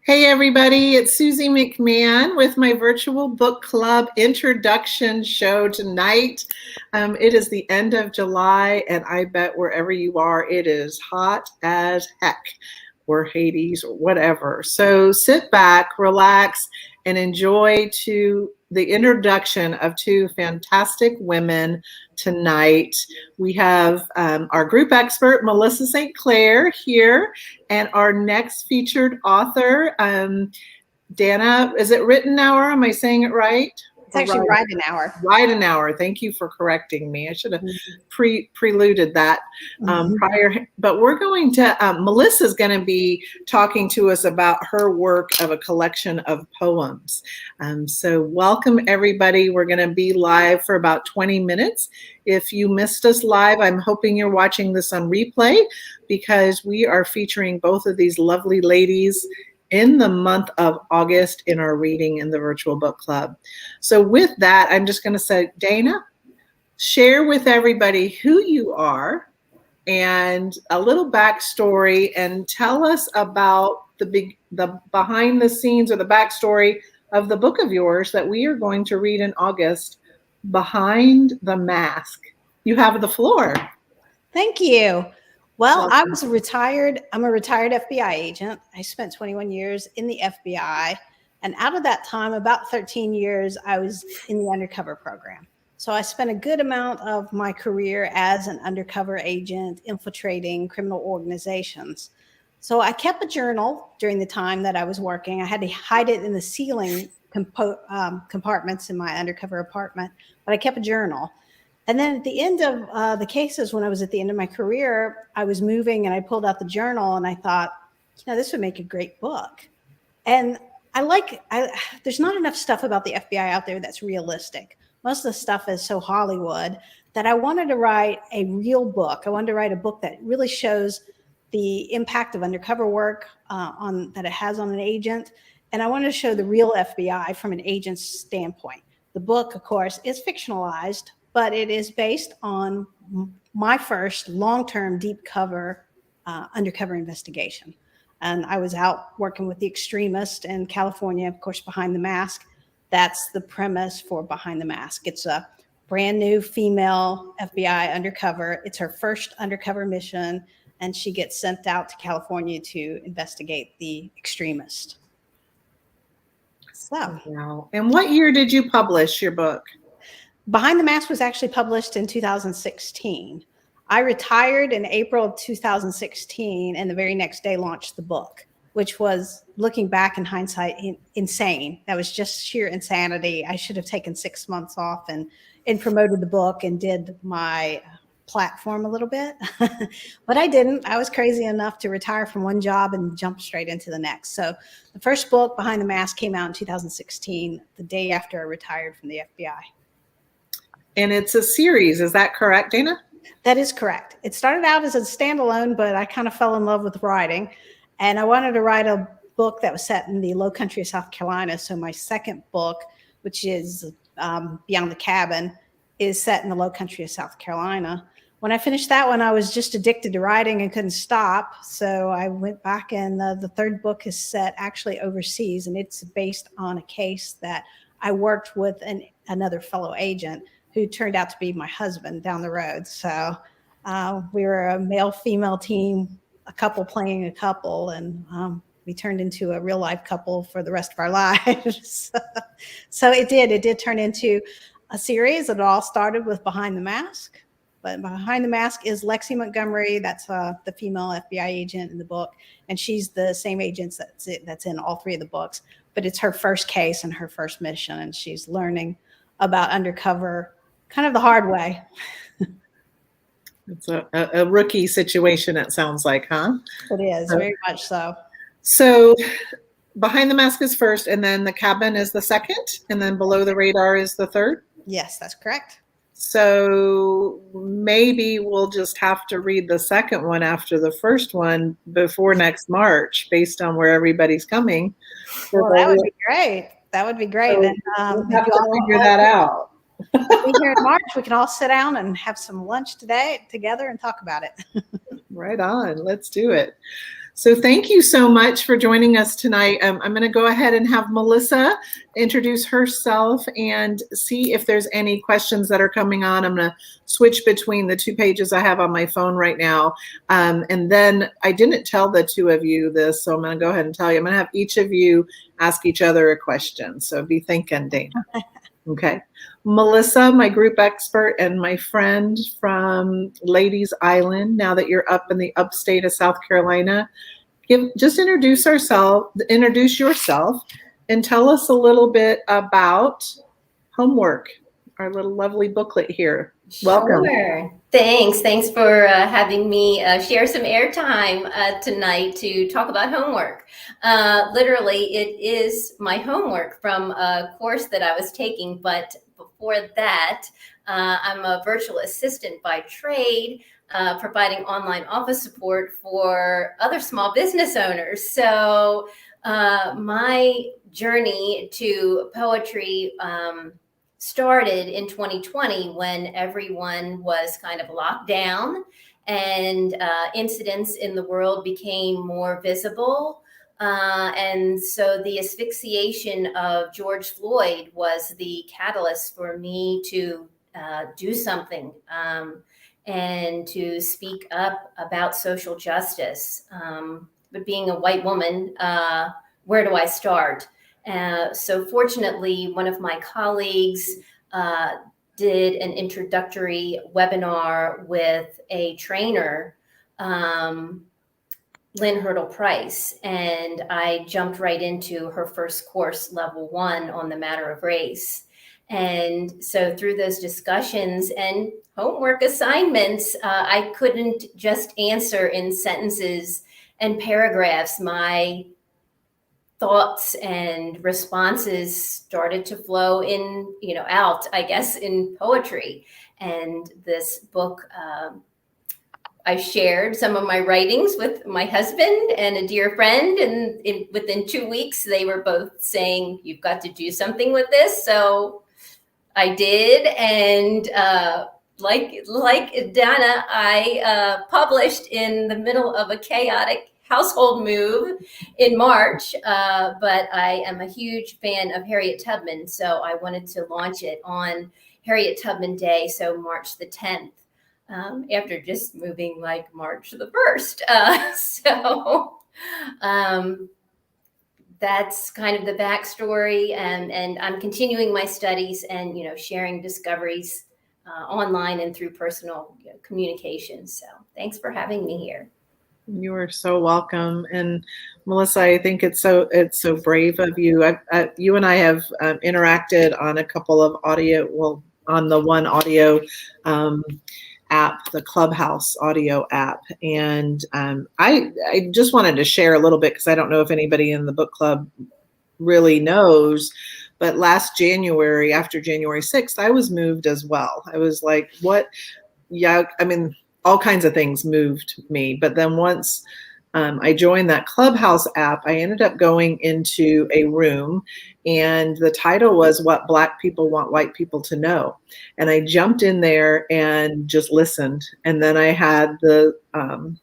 Hey everybody, it's Susie McMahon with my virtual book club introduction show tonight. It is the end of July, and I bet wherever you are, it is hot as heck, or Hades, or whatever. So sit back, relax, and enjoy the introduction of two fantastic women tonight. We have our group expert, Melissa St. Clair, here, and our next featured author, Dana, is it Ridenour? Am I saying it right? It's actually Ridenour. Ridenour. Thank you for correcting me. I should have preluded that prior. But we're going to, Melissa's going to be talking to us about her work of a collection of poems. So welcome everybody. We're going to be live for about 20 minutes. If you missed us live, I'm hoping you're watching this on replay because we are featuring both of these lovely ladies in the month of August in our reading in the virtual book club. So with that, I'm just going to say, Dana, share with everybody who you are and a little backstory, and tell us about the behind the scenes or the backstory of the book of yours that we are going to read in August, Behind the Mask. You have the floor. Thank you. Well, I'm a retired FBI agent. I spent 21 years in the FBI. And out of that time, about 13 years, I was in the undercover program. So I spent a good amount of my career as an undercover agent infiltrating criminal organizations. So I kept a journal during the time that I was working. I had to hide it in the ceiling compartments in my undercover apartment, but I kept a journal. And then at the end of the cases, when I was at the end of my career, I was moving and I pulled out the journal and I thought, this would make a great book. And there's not enough stuff about the FBI out there that's realistic. Most of the stuff is so Hollywood that I wanted to write a real book. I wanted to write a book that really shows the impact of undercover work that it has on an agent. And I wanted to show the real FBI from an agent's standpoint. The book, of course, is fictionalized, but it is based on my first long-term deep cover undercover investigation. And I was out working with the extremist in California, of course, Behind the Mask. That's the premise for Behind the Mask. It's a brand new female FBI undercover. It's her first undercover mission, and she gets sent out to California to investigate the extremist. So, wow. And what year did you publish your book? Behind the Mask was actually published in 2016. I retired in April of 2016, and the very next day launched the book, which was, looking back in hindsight, insane. That was just sheer insanity. I should have taken 6 months off and promoted the book and did my platform a little bit, but I didn't. I was crazy enough to retire from one job and jump straight into the next. So the first book, Behind the Mask, came out in 2016, the day after I retired from the FBI. And it's a series, is that correct, Dana? That is correct. It started out as a standalone, but I kind of fell in love with writing. And I wanted to write a book that was set in the low country of South Carolina. So my second book, which is Beyond the Cabin, is set in the low country of South Carolina. When I finished that one, I was just addicted to writing and couldn't stop. So I went back, and the third book is set actually overseas. And it's based on a case that I worked with another fellow agent who turned out to be my husband down the road. So we were a male-female team, a couple playing a couple, and we turned into a real-life couple for the rest of our lives. So it did turn into a series. It all started with Behind the Mask, but Behind the Mask is Lexi Montgomery. That's the female FBI agent in the book, and she's the same agent that's in all three of the books, but it's her first case and her first mission, and she's learning about undercover kind of the hard way. It's a rookie situation, it sounds like, huh? It is, very much so. So Behind the Mask is first, and then The Cabin is the second, and then Below the Radar is the third? Yes, that's correct. So maybe we'll just have to read the second one after the first one before next March, based on where everybody's coming. Well, that would be great. That would be great. So and we'll have to figure that out. Here in March, we can all sit down and have some lunch together and talk about it. Right on. Let's do it. So thank you so much for joining us tonight. I'm going to go ahead and have Melissa introduce herself and see if there's any questions that are coming on. I'm going to switch between the two pages I have on my phone right now. And then I didn't tell the two of you this, so I'm going to go ahead and tell you. I'm going to have each of you ask each other a question. So be thinking, Dana. Okay. Melissa, my group expert and my friend from Ladies Island, now that you're up in the upstate of South Carolina, just introduce yourself and tell us a little bit about homework, our little lovely booklet here. Welcome. Sure. Thanks for having me share some airtime tonight to talk about homework. Literally, it is my homework from a course that I was taking, but before that, I'm a virtual assistant by trade, providing online office support for other small business owners. So my journey to poetry started in 2020 when everyone was kind of locked down and incidents in the world became more visible. And so the asphyxiation of George Floyd was the catalyst for me to do something and to speak up about social justice. But being a white woman, where do I start? So fortunately, one of my colleagues did an introductory webinar with a trainer, Lynn Hurdle Price, and I jumped right into her first course, level 1, on the matter of race. And so through those discussions and homework assignments, I couldn't just answer in sentences and paragraphs. My thoughts and responses started to flow out, I guess, in poetry. And this book, I shared some of my writings with my husband and a dear friend. And within 2 weeks, they were both saying, you've got to do something with this. So I did. And like Dana, I published in the middle of a chaotic household move in March, but I am a huge fan of Harriet Tubman, so I wanted to launch it on Harriet Tubman Day, so March the 10th, after just moving like March the 1st. So that's kind of the backstory, and I'm continuing my studies and sharing discoveries online and through personal communication. So thanks for having me here. You are so welcome. And Melissa, I think it's so brave of you. You and I have interacted on a couple of on the one audio app, the Clubhouse audio app. And I just wanted to share a little bit, because I don't know if anybody in the book club really knows, but last January, after January 6th, I was moved as well. I was like, what? Yeah, I mean, all kinds of things moved me. But then once I joined that Clubhouse app, I ended up going into a room, and the title was What Black People Want White People to Know. And I jumped in there and just listened. And then I had the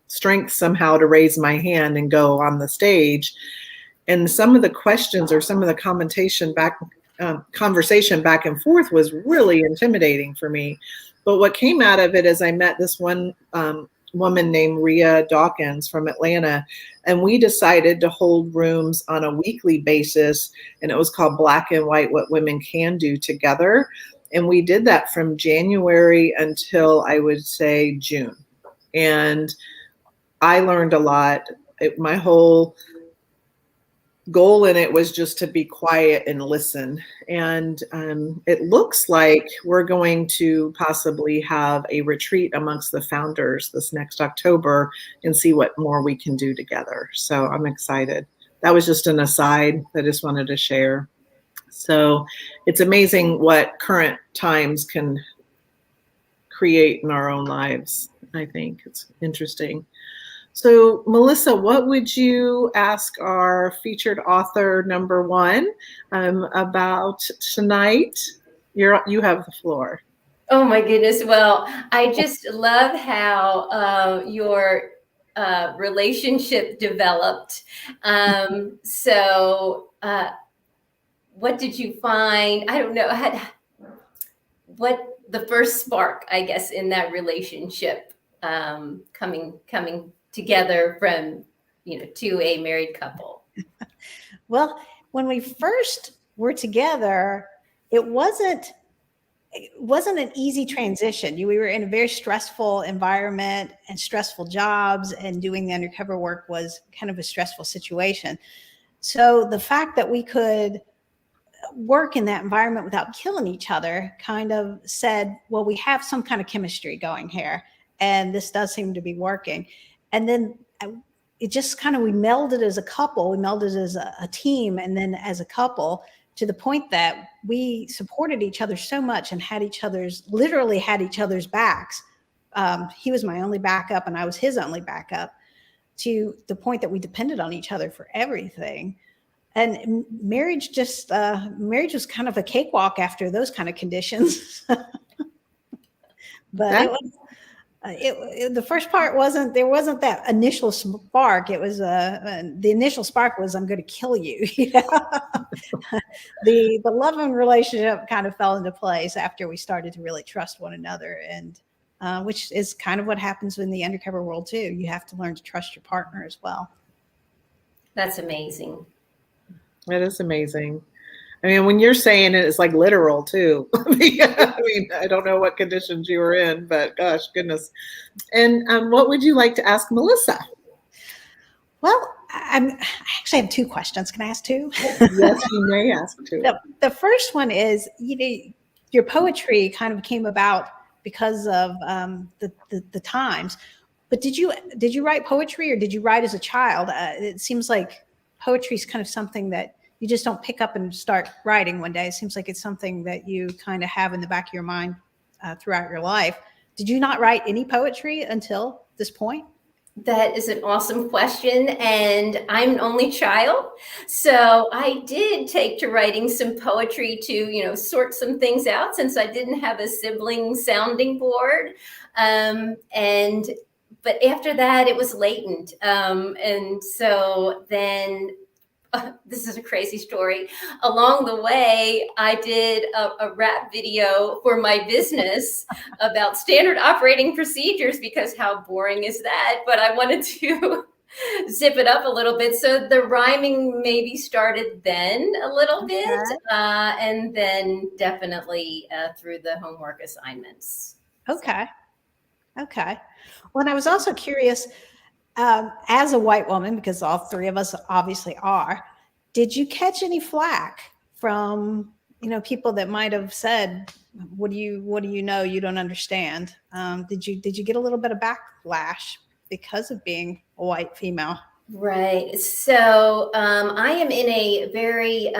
strength somehow to raise my hand and go on the stage. And some of the questions or some of the conversation back and forth was really intimidating for me. But what came out of it is I met this one woman named Rhea Dawkins from Atlanta, and we decided to hold rooms on a weekly basis, and it was called Black and White, What Women Can Do Together. And we did that from January until, I would say, June. And I learned a lot. My whole goal in it was just to be quiet and listen. And it looks like we're going to possibly have a retreat amongst the founders this next October and see what more we can do together. So I'm excited. That was just an aside I just wanted to share. So it's amazing what current times can create in our own lives. I think it's interesting. So, Melissa, what would you ask our featured author number 1 about tonight? You have the floor. Oh my goodness! Well, I just love how your relationship developed. What did you find? I don't know. What the first spark, I guess, in that relationship coming together from, to a married couple? Well, when we first were together, it wasn't an easy transition. We were in a very stressful environment and stressful jobs, and doing the undercover work was kind of a stressful situation. So the fact that we could work in that environment without killing each other kind of said, well, we have some kind of chemistry going here, and this does seem to be working. And then it just kind of, we melded as a couple, we melded as a team, and then as a couple, to the point that we supported each other so much and literally had each other's backs. He was my only backup and I was his only backup, to the point that we depended on each other for everything. And marriage was kind of a cakewalk after those kind of conditions. But the first part there wasn't that initial spark. It was the initial spark was, I'm going to kill you. The love and relationship kind of fell into place after we started to really trust one another, and which is kind of what happens in the undercover world too. You have to learn to trust your partner as well. That's amazing. It is amazing. I mean, when you're saying it, it's like literal too. I mean, I don't know what conditions you were in, but gosh, goodness. And what would you like to ask Melissa? Well, I actually have two questions. Can I ask two? Yes, you may ask two. The first one is, your poetry kind of came about because of the times. But did you write poetry, or did you write as a child? It seems like poetry is kind of something that you just don't pick up and start writing one day. It seems like it's something that you kind of have in the back of your mind throughout your life. Did you not write any poetry until this point? That is an awesome question. And I'm an only child. So I did take to writing some poetry to, sort some things out, since I didn't have a sibling sounding board. But after that, it was latent. And so then, this is a crazy story. Along the way, I did a rap video for my business about standard operating procedures, because how boring is that? But I wanted to zip it up a little bit. So the rhyming maybe started then a little bit, and then definitely through the homework assignments. Okay. Well, and I was also curious, as a white woman, because all three of us obviously are, did you catch any flack from, people that might have said, what do you know? You don't understand. Did you get a little bit of backlash because of being a white female? Right. So I am in a very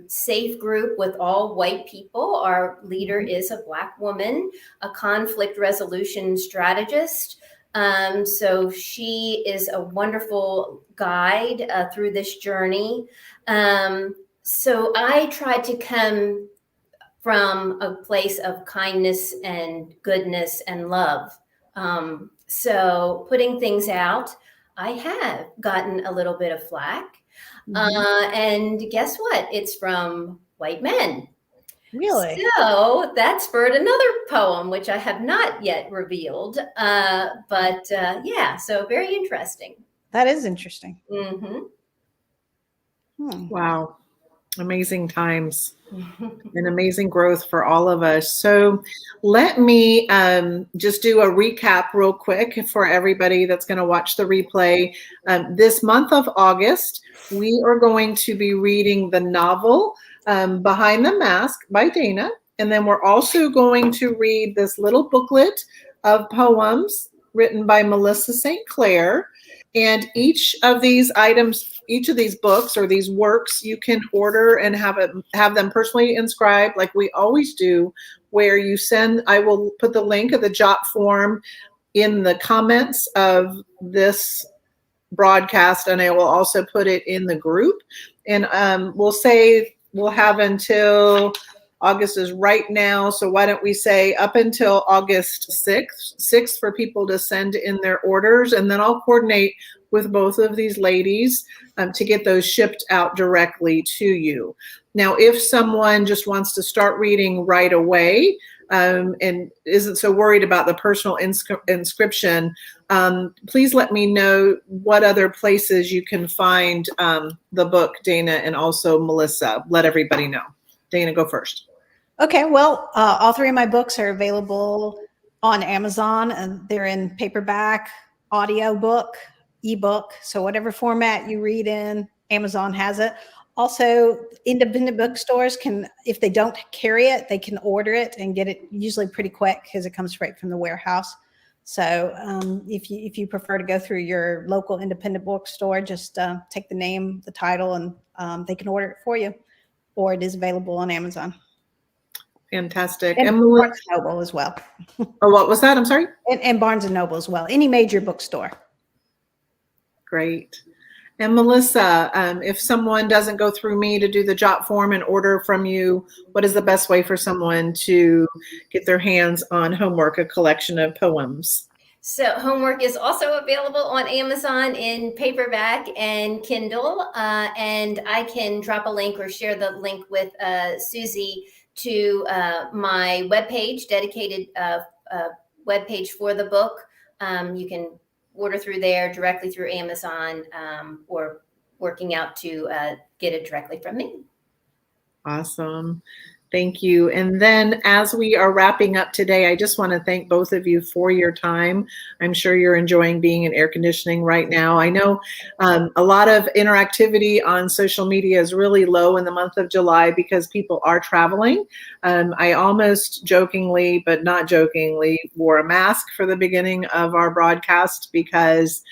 safe group with all white people. Our leader is a Black woman, a conflict resolution strategist. So she is a wonderful guide through this journey. So I tried to come from a place of kindness and goodness and love. So putting things out, I have gotten a little bit of flack. And guess what? It's from white men. Really? So that spurred another poem, which I have not yet revealed. But so very interesting. That is interesting. Wow. Amazing times and amazing growth for all of us. So let me just do a recap real quick for everybody that's going to watch the replay. This month of August, we are going to be reading the novel Behind the Mask by Dana. And then we're also going to read this little booklet of poems written by Melissa St. Clair. And each of these items, each of these books or these works, you can order and have them personally inscribed, like we always do, where you send. I will put the link of the jot form in the comments of this broadcast, and I will also put it in the group. And we'll have until August is right now. So why don't we say up until August 6th for people to send in their orders, and then I'll coordinate with both of these ladies to get those shipped out directly to you. Now, if someone just wants to start reading right away and isn't so worried about the personal inscription, please let me know what other places you can find the book, Dana, and also Melissa. Let everybody know. Dana, go first. Okay, well, all three of my books are available on Amazon, and they're in paperback, audiobook, ebook. So whatever format you read in, Amazon has it. Also, independent bookstores can, if they don't carry it, they can order it and get it usually pretty quick because it comes right from the warehouse. So if you prefer to go through your local independent bookstore, just take the name, the title, and they can order it for you. Or it is available on Amazon. Fantastic. And Barnes & Noble as well. Oh, what was that? I'm sorry? And Barnes & Noble as well. Any major bookstore. Great. And Melissa, if someone doesn't go through me to do the jot form and order from you, what is the best way for someone to get their hands on Homework, a collection of poems? So Homework is also available on Amazon in paperback and Kindle. And I can drop a link or share the link with Susie to my webpage, dedicated webpage for the book. You can order through there directly through Amazon, or working out to get it directly from me. Awesome. Thank you. And then as we are wrapping up today, I just want to thank both of you for your time. I'm sure you're enjoying being in air conditioning right now. I know a lot of interactivity on social media is really low in the month of July because people are traveling. I almost jokingly, but not jokingly, wore a mask for the beginning of our broadcast because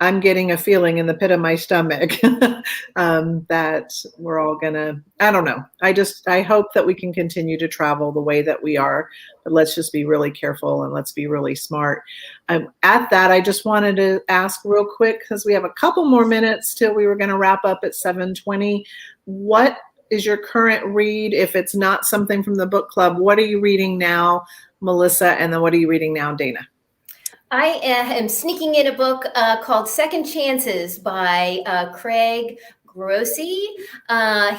I'm getting a feeling in the pit of my stomach that we're all gonna, I don't know. I hope that we can continue to travel the way that we are, but let's just be really careful and let's be really smart. At that, I just wanted to ask real quick, because we have a couple more minutes till we were gonna wrap up at 7:20. What is your current read? If it's not something from the book club, what are you reading now, Melissa? And then what are you reading now, Dana? I am sneaking in a book called Second Chances by Craig Grossi.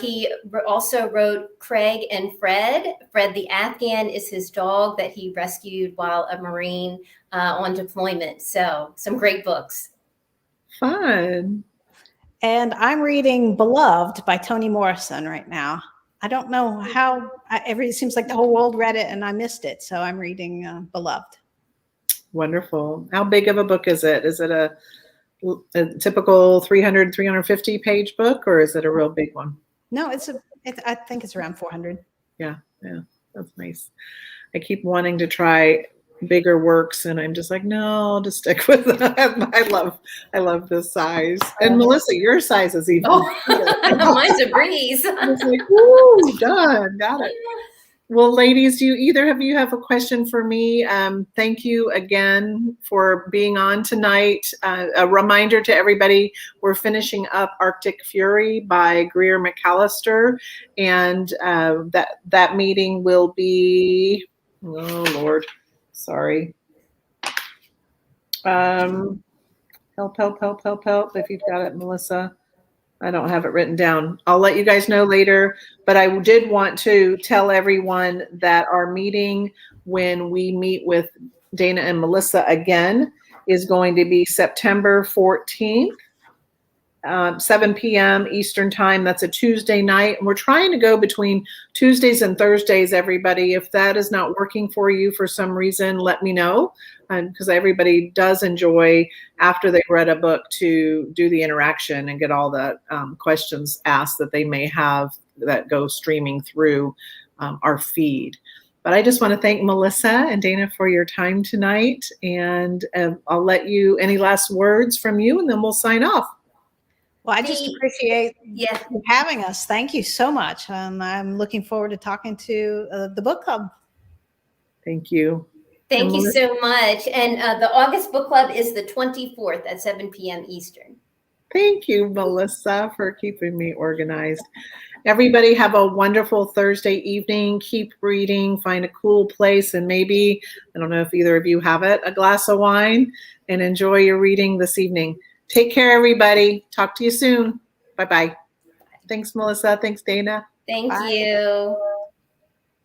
He also wrote Craig and Fred. Fred the Afghan is his dog that he rescued while a Marine on deployment. So some great books. Fun. And I'm reading Beloved by Toni Morrison right now. I don't know how, it seems like the whole world read it and I missed it. So I'm reading Beloved. Wonderful. How big of a book is it? Is it a typical 300, 350 page book, or is it a real big one? No, I think it's around 400. Yeah, that's nice. I keep wanting to try bigger works, and I'm just like, no, I'll just stick with that. I love this size. And Melissa, your size is even. Mine's a breeze. I was like, woo, done, got it. Well, ladies, do either of you have a question for me? Thank you again for being on tonight. A reminder to everybody, we're finishing up Arctic Fury by Greer McAllister, and that meeting will be, oh Lord, sorry. Help, if you've got it, Melissa. I don't have it written down. I'll let you guys know later, but I did want to tell everyone that our meeting, when we meet with Dana and Melissa again, is going to be September 14th, 7 p.m. Eastern time. That's a Tuesday night. And we're trying to go between Tuesdays and Thursdays, everybody. If that is not working for you for some reason, let me know. Because everybody does enjoy, after they've read a book, to do the interaction and get all the questions asked that they may have that go streaming through our feed. But I just want to thank Melissa and Dana for your time tonight. And I'll let you, any last words from you, and then we'll sign off. Well, I just appreciate you having us. Thank you so much. I'm looking forward to talking to the book club. Thank you. Thank you so much. And the August book club is the 24th at 7 p.m. Eastern. Thank you, Melissa, for keeping me organized. Everybody have a wonderful Thursday evening. Keep reading, find a cool place, and maybe, I don't know if either of you have it, a glass of wine, and enjoy your reading this evening. Take care, everybody. Talk to you soon. Bye-bye. Thanks, Melissa. Thanks, Dana. Thank Bye. you.